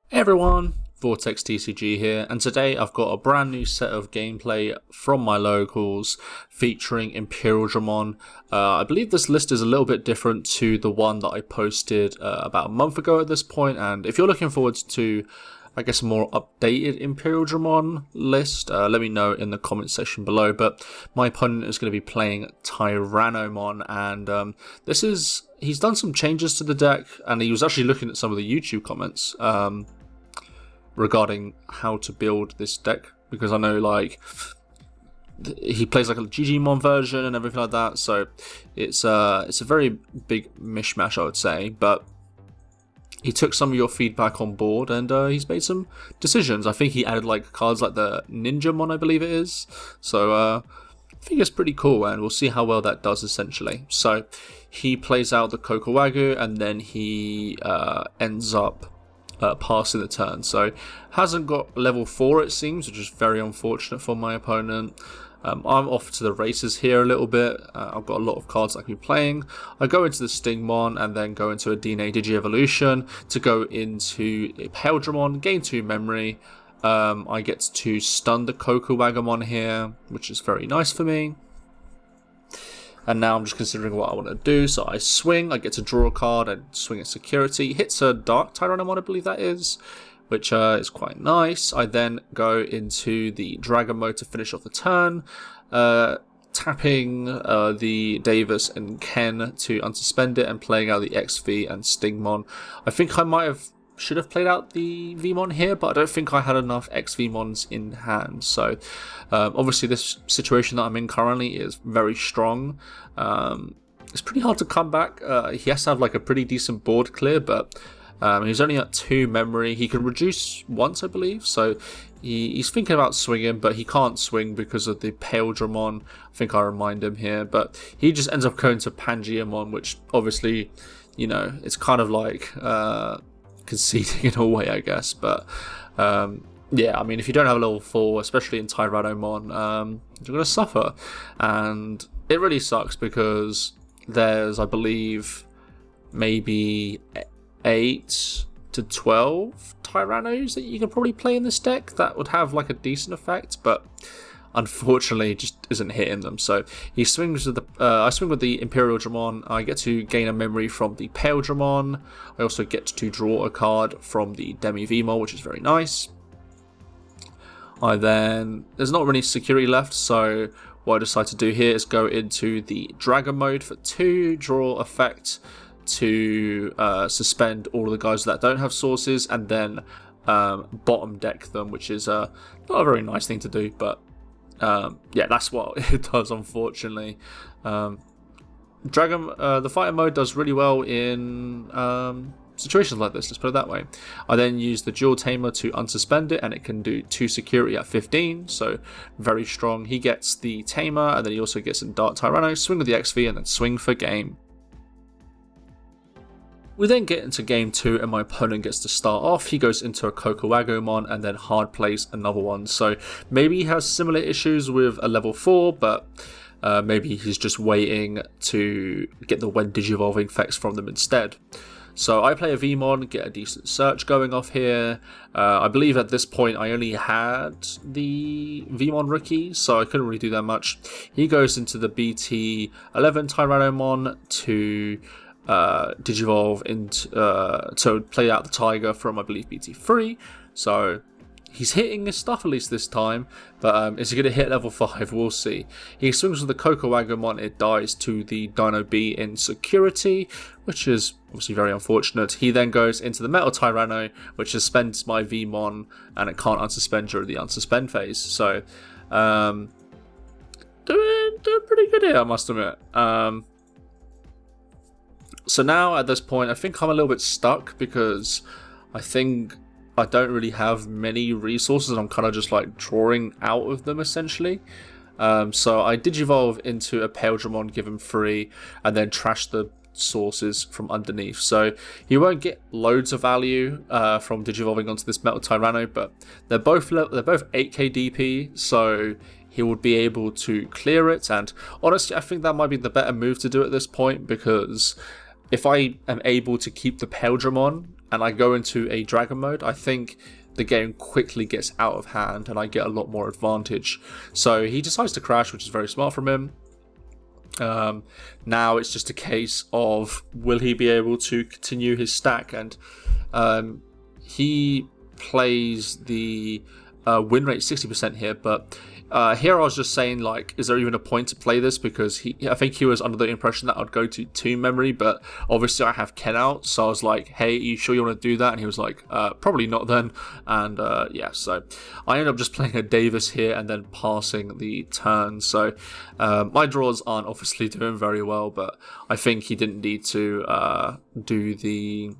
Hey everyone, VortexTCG here, and today I've got a brand new set of gameplay from my locals featuring Imperialdramon. I believe this list is a little bit different to the one that I posted about a month ago at this point, and if you're looking forward to, I guess, a more updated Imperialdramon list, let me know in the comment section below. But my opponent is going to be playing Tyrannomon, and he's done some changes to the deck, and he was actually looking at some of the YouTube comments regarding how to build this deck, because I know he plays like a Digimon version and everything like that, so it's a very big mishmash, I would say. But he took some of your feedback on board, and he's made some decisions. I think he added like cards like the Ninjamon, I believe it is. So I think it's pretty cool, and we'll see how well that does essentially. So he plays out the Kokowagu, and then he ends up passing the turn. So hasn't got level 4 it seems, which is very unfortunate for my opponent. I'm off to the races here a little bit. I've got a lot of cards I can be playing. I go into the Stingmon and then go into a DNA Digivolution to go into Imperialdramon, gain 2 memory. I get to stun the Kokowagamon here, which is very nice for me. And now I'm just considering what I want to do. So I swing, I get to draw a card and swing at security. Hits a Dark Tyrannomon, I believe that is, which is quite nice. I then go into the Dragon mode to finish off the turn, tapping the Davis and Ken to unsuspend it and playing out the XV and Stingmon. I think I should have played out the Vmon here, but I don't think I had enough XVmons in hand. So obviously this situation that I'm in currently is very strong. It's pretty hard to come back. He has to have like a pretty decent board clear, but he's only at 2 memory. He can reduce once, I believe, so he's thinking about swinging, but he can't swing because of the Imperialdramon. I think I remind him here, but he just ends up going to Pangeamon, which obviously, you know, it's kind of like conceding in a way, I guess. But yeah, I mean, if you don't have a level 4, especially in Tyrannomon, you're going to suffer, and it really sucks because there's, I believe, maybe 8 to 12 Tyrannos that you can probably play in this deck that would have like a decent effect, but unfortunately it just isn't hitting them. So he swings with the I swing with the Imperialdramon. I get to gain a memory from the Imperialdramon. I also get to draw a card from the Demi Vmon, which is very nice. There's not really security left, so what I decide to do here is go into the Dragon mode for 2, draw effect to suspend all of the guys that don't have sources, and then bottom deck them, which is not a very nice thing to do, but yeah, that's what it does, unfortunately. The fighting mode does really well in situations like this, let's put it that way. I then use the Dual Tamer to unsuspend it, and it can do 2 security at 15, so very strong. He gets the Tamer, and then he also gets some Dark Tyranno, swing with the XV, and then swing for game. We then get into game 2, and my opponent gets to start off. He goes into a Kokowagomon and then hard plays another one. So maybe he has similar issues with a level 4, but maybe he's just waiting to get the when Digivolving effects from them instead. So I play a Vmon, get a decent search going off here. I believe at this point I only had the Vmon rookie, so I couldn't really do that much. He goes into the BT11 Tyrannomon to Digivolve into to play out the Tiger from, I believe, BT3. So he's hitting his stuff at least this time, but is he going to hit level 5? We'll see. He swings with the Kokowagamon, it dies to the Dino B in security, which is obviously very unfortunate. He then goes into the Metal Tyranno, which suspends my Vmon, and it can't unsuspend during the unsuspend phase. So doing pretty good here, I must admit. So now at this point, I think I'm a little bit stuck because I think I don't really have many resources. I'm kind of just like drawing out of them essentially. So I Digivolve into a Imperialdramon, give him 3, and then trash the sources from underneath. So he won't get loads of value from Digivolving onto this Metal Tyranno, but they're both 8k DP, so he would be able to clear it. And honestly, I think that might be the better move to do at this point, because if I am able to keep the Imperialdramon and I go into a dragon mode, I think the game quickly gets out of hand and I get a lot more advantage. So he decides to crash, which is very smart from him. Now it's just a case of, will he be able to continue his stack? And he plays the win rate 60% here, but here I was just saying, like, is there even a point to play this? Because I think he was under the impression that I'd go to 2 memory, but obviously I have Ken out, so I was like, hey, are you sure you want to do that? And he was like, probably not then. And yeah, so I ended up just playing a Davis here and then passing the turn. So my draws aren't obviously doing very well, but I think he didn't need to do the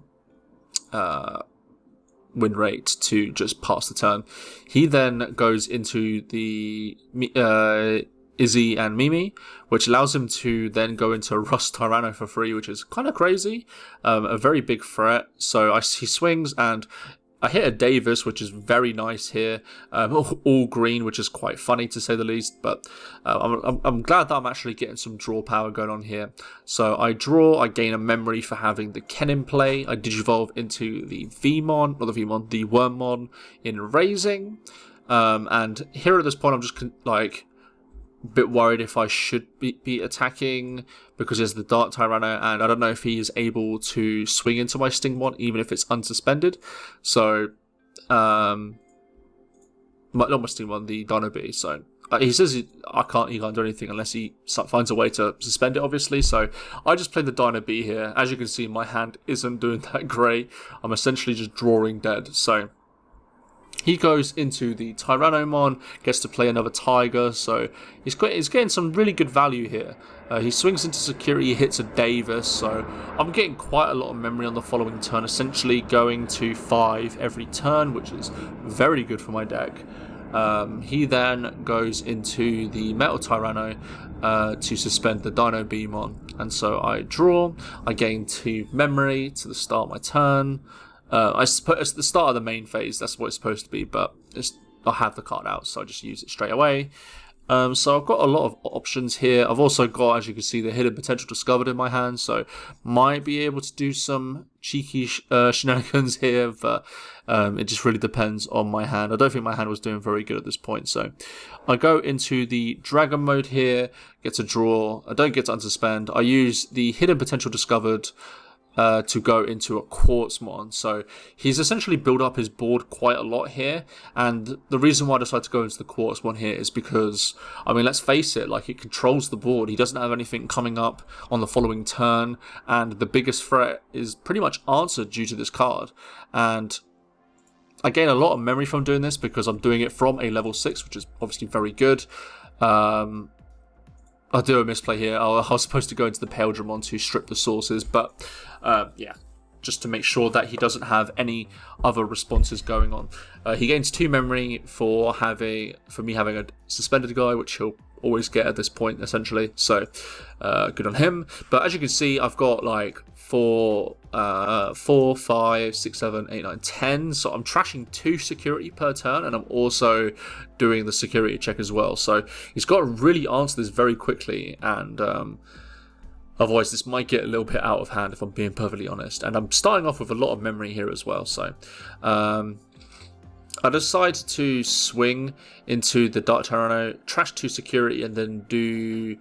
win rate to just pass the turn. He then goes into the Izzy and Mimi, which allows him to then go into Rust Tyranno for free, which is kind of crazy. A very big threat. So he swings and I hit a Davis, which is very nice here. All green, which is quite funny to say the least. But I'm glad that I'm actually getting some draw power going on here. So I draw, I gain a memory for having the Ken in play. I digivolve into the Vmon, not the Vmon, the Wormmon in raising. And here at this point, I'm just like a bit worried if I should be attacking, because there's the Dark Tyranno, and I don't know if he is able to swing into my Stingmon even if it's unsuspended. So not my Stingmon, the Dino B. So he says he can't do anything unless he finds a way to suspend it, obviously. So I just play the Dino B here. As you can see, my hand isn't doing that great. I'm essentially just drawing dead. So he goes into the Tyrannomon, gets to play another Tiger, so he's getting some really good value here. He swings into security, hits a Davis, so I'm getting quite a lot of memory on the following turn, essentially going to 5 every turn, which is very good for my deck. He then goes into the Metal Tyranno to suspend the Dino Beamon, and so I draw, I gain 2 memory to the start of my turn. I suppose it's the start of the main phase, that's what it's supposed to be, but I have the card out, so I just use it straight away. So I've got a lot of options here. I've also got, as you can see, the hidden potential discovered in my hand, so might be able to do some cheeky shenanigans here, but it just really depends on my hand. I don't think my hand was doing very good at this point, so I go into the Dragon mode here, get to draw, I don't get to unsuspend, I use the hidden potential discovered to go into a Quartzmon. So he's essentially built up his board quite a lot here, and the reason why I decided to go into the Quartzmon here is because, I mean, let's face it, like, it controls the board. He doesn't have anything coming up on the following turn, and the biggest threat is pretty much answered due to this card. And I gain a lot of memory from doing this because I'm doing it from a level 6, which is obviously very good. I'll do a misplay here. I was supposed to go into the Imperialdramon to strip the sources, but yeah, just to make sure that he doesn't have any other responses going on. He gains 2 memory for me having a suspended guy, which he'll always get at this point, essentially. So good on him. But as you can see, I've got like 4, 5, 6, 7, 8, 9, 10. So I'm trashing 2 security per turn, and I'm also doing the security check as well. So he's got to really answer this very quickly, and otherwise this might get a little bit out of hand, if I'm being perfectly honest. And I'm starting off with a lot of memory here as well. So I decide to swing into the Dark Tyranno, trash 2 security, and then do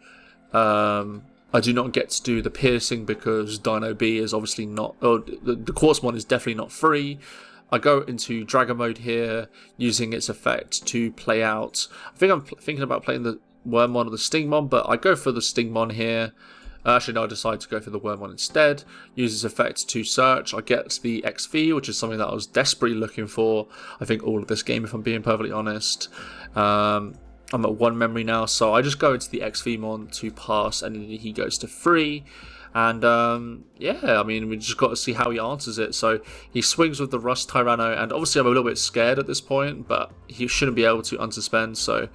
I do not get to do the piercing because Dino B is obviously not, the Quartzmon is definitely not free. I go into Dragon mode here, using its effect to play out, I think I'm thinking about playing the Wormmon or the Stingmon, but I go for the Stingmon here. Actually, no, I decide to go for the Wormmon instead. Use its effect to search. I get the XV, which is something that I was desperately looking for, I think, all of this game, if I'm being perfectly honest. I'm at 1 memory now, so I just go into the XVmon to pass, and then he goes to 3. And yeah, I mean, we just got to see how he answers it. So he swings with the Rust Tyranno, and obviously I'm a little bit scared at this point, but he shouldn't be able to unsuspend. So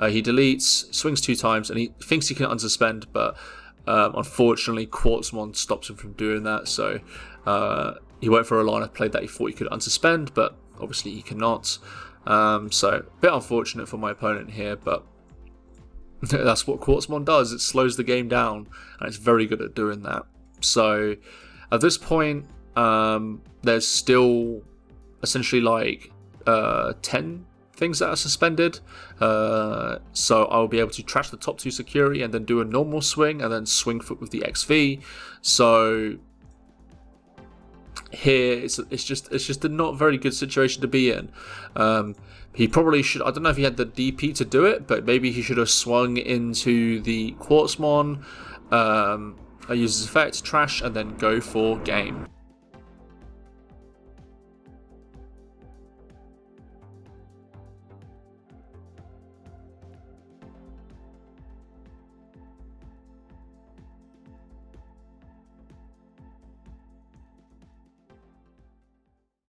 he deletes, swings 2 times, and he thinks he can unsuspend, but unfortunately Quartzmon stops him from doing that. So he went for a line of play that he thought he could unsuspend, but obviously he cannot. So a bit unfortunate for my opponent here, but that's what Quartzmon does. It slows the game down, and it's very good at doing that. So at this point, there's still essentially like 10 things that are suspended, so I'll be able to trash the top 2 security and then do a normal swing and then swing foot with the XV. So here it's just a not very good situation to be in. He probably should, I don't know if he had the DP to do it, but maybe he should have swung into the Quartzmon, use his effect, trash, and then go for game.